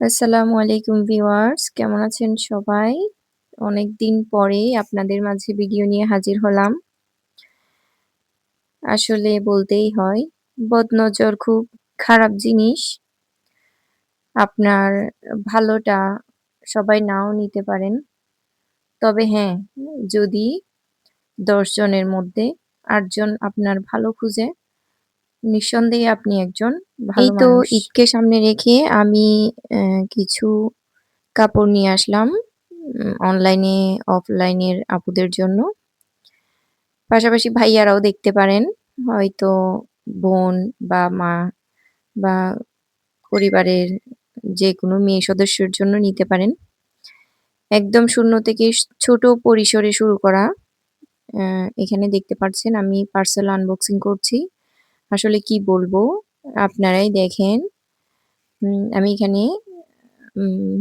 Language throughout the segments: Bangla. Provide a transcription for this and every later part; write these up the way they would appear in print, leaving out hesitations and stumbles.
আসসালামু আলাইকুম ভিউয়ার্স, কেমন আছেন সবাই? অনেকদিন পরে আপনাদের মাঝে ভিডিও নিয়ে হাজির হলাম। আসলে বলতেই হয়, বদনজর খুব খারাপ জিনিস। আপনার ভালোটা সবাই নাও নিতে পারেন। তবে হ্যাঁ, যদি ১০ জনের মধ্যে ৮ জন আপনার ভালো খুঁজে, নিঃসন্দেহে আপনি একজন ভালো মানুষ। এই তো ঈদকে সামনে রেখে আমি কিছু কাপড় নিয়ে আসলাম অনলাইনে, অফলাইনের আপুদের জন্য। পাশাপাশি ভাইয়ারাও দেখতে পারেন। হয়তো বোন বা মা বা পরিবারের যেকোনো মেয়ে সদস্যের জন্য নিতে পারেন। একদম শূন্য থেকে ছোট পরিসরে শুরু করা। এখানে দেখতে পাচ্ছেন আমি পার্সেল আনবক্সিং করছি। আসলে কি বলবো? আপনারাই দেখেন। আমি এখানে উম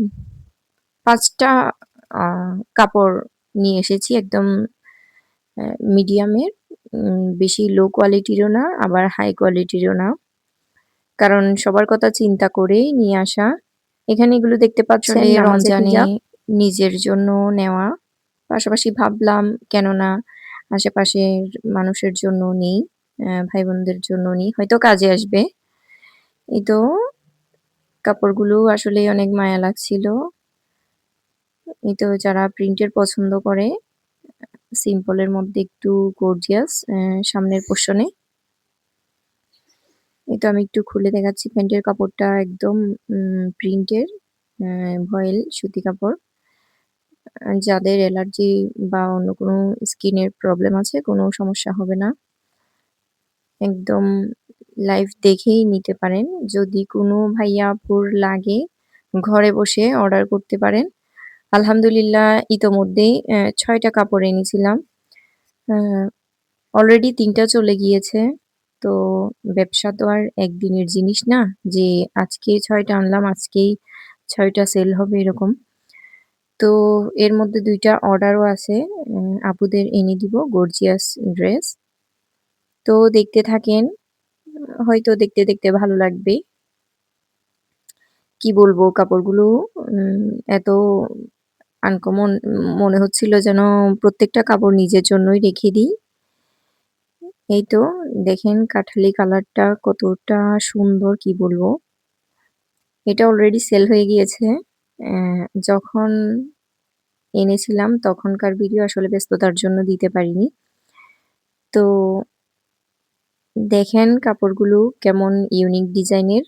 ৫ টা আ কাপড় নিয়ে এসেছি একদম মিডিয়ামের। বেশি লো কোয়ালিটিরও না, আবার হাই কোয়ালিটিরও না। কারণ সবার কথা চিন্তা করেই নিয়ে আসা। এখানে এগুলো দেখতে পাচ্ছেন রমজানে নিজের জন্য নেওয়া। পাশাপাশি ভাবলাম কেননা আশেপাশের মানুষের জন্য নেই, ভাই-বোনদের জন্য নিই, হয়তো কাজে আসবে। এই তো কাপড়গুলো আসলেই অনেক মায়া লাগছিল। এই তো যারা প্রিন্টের পছন্দ করে, সিম্পল এর মধ্যে একটু গর্জিয়াস সামনের পোরশনে। এই তো আমি একটু খুলে দেখাচ্ছি প্যান্টের কাপড়টা একদম প্রিন্টের ভয়েল সুতি কাপড়। যাদের অ্যালার্জি বা অন্য কোনো স্কিনের প্রবলেম আছে কোনো সমস্যা হবে না। একদম লাইভ দেখেই নিতে পারেন। যদি কোনো ভাইয়া আপুর লাগে ঘরে বসে অর্ডার করতে পারেন। আলহামদুলিল্লাহ ইতোমধ্যেই ৬ টা কাপড় এনেছিলাম। আ অলরেডি ৩ টা চলে গিয়েছে। তো ব্যবসা তো আর একদিনের জিনিস না যে আজকে ৬ টা আনলাম, আজকেই ৬ টা সেল হবে এরকম। তো এর মধ্যে ২ টা অর্ডারও আছে। আপুদের এনে দিব গর্জিয়াস ড্রেস। তো দেখতে থাকেন। হয়তো দেখতে, দেখতে ভালো লাগবে। কি বলবো কাপড়গুলো উম এত আনকমন মনে হচ্ছিল যেন প্রত্যেকটা কাপড় নিজের জন্যই রেখে দিই। এই তো দেখেন কাঠালি কালারটা কতটা সুন্দর কি বলবো। এটা অলরেডি সেল হয়ে গিয়েছে। যখন এনেছিলাম তখনকার ভিডিও আসলে ব্যস্ততার জন্য দিতে পারিনি। তো দেখেন কাপড়গুলো কেমন ইউনিক ডিজাইনের।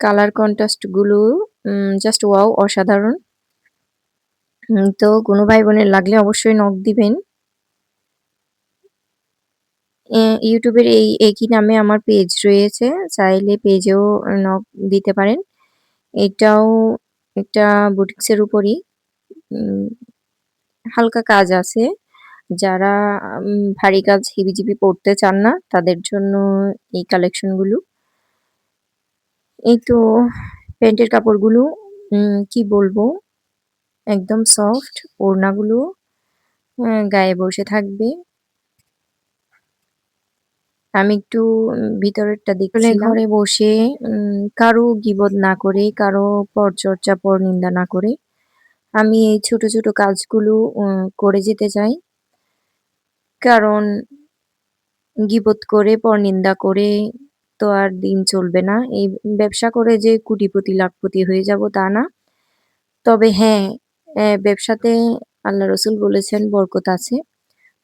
কালার কন্ট্রাস্ট গুলো জাস্ট ওয়াও অসাধারণ। তো কোনো ভাই-বোনের লাগলে অবশ্যই নক দিবেন। YouTube এর এই একই নামে আমার পেজ রয়েছে। চাইলে পেজেও নক দিতে পারেন। এটাও একটা বুটিক্সের উপরই উম হালকা কাজ আছে। যারা ভারী কাজ হিবিজিবি পড়তে চান না তাদের জন্য এই কালেকশন গুলো। এই তো প্যান্টের কাপড়গুলো কি বলবো একদম সফট ওড়নাগুলো গায়ে বসে থাকবে। আমি একটু ভিতরেরটা দেখছিলাম। ঘরে বসে কারো গীবত না করে, কারো পরচর্চা, পরনিন্দা না করে আমি এই ছোট, ছোট কাজগুলো করে যেতে চাই। কারণ গীবত করে, পরনিন্দা করে তো আর দিন চলবে না। এই ব্যবসা করে যে কোটিপতি, লাখপতি হয়ে যাব তা না। তবে হ্যাঁ, ব্যবসাতে আল্লাহ রসুল বলেছেন বরকত আছে।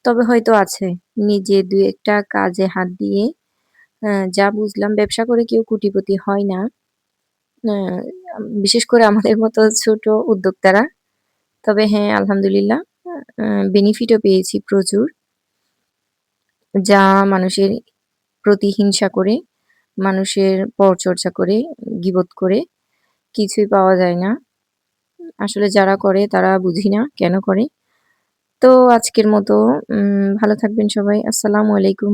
তবে হয়তো আছে। নিজে ২-১ টা কাজে হাত দিয়ে যা বুঝলাম ব্যবসা করে কেউ কোটিপতি হয় না। আ বিশেষ করে আমাদের মতো ছোট উদ্যোক্তারা। তবে হ্যাঁ, আলহামদুলিল্লাহ আ বেনিফিটও পেয়েছি প্রচুর। যা মানুষের প্রতিহিংসা করে, মানুষের পরচর্চা করে, গীবত করে কিছুই পাওয়া যায় না। আসলে যারা করে তারা বুঝি না কেন করে। তো আজকের মতো ভালো থাকবেন সবাই। আসসালামু আলাইকুম।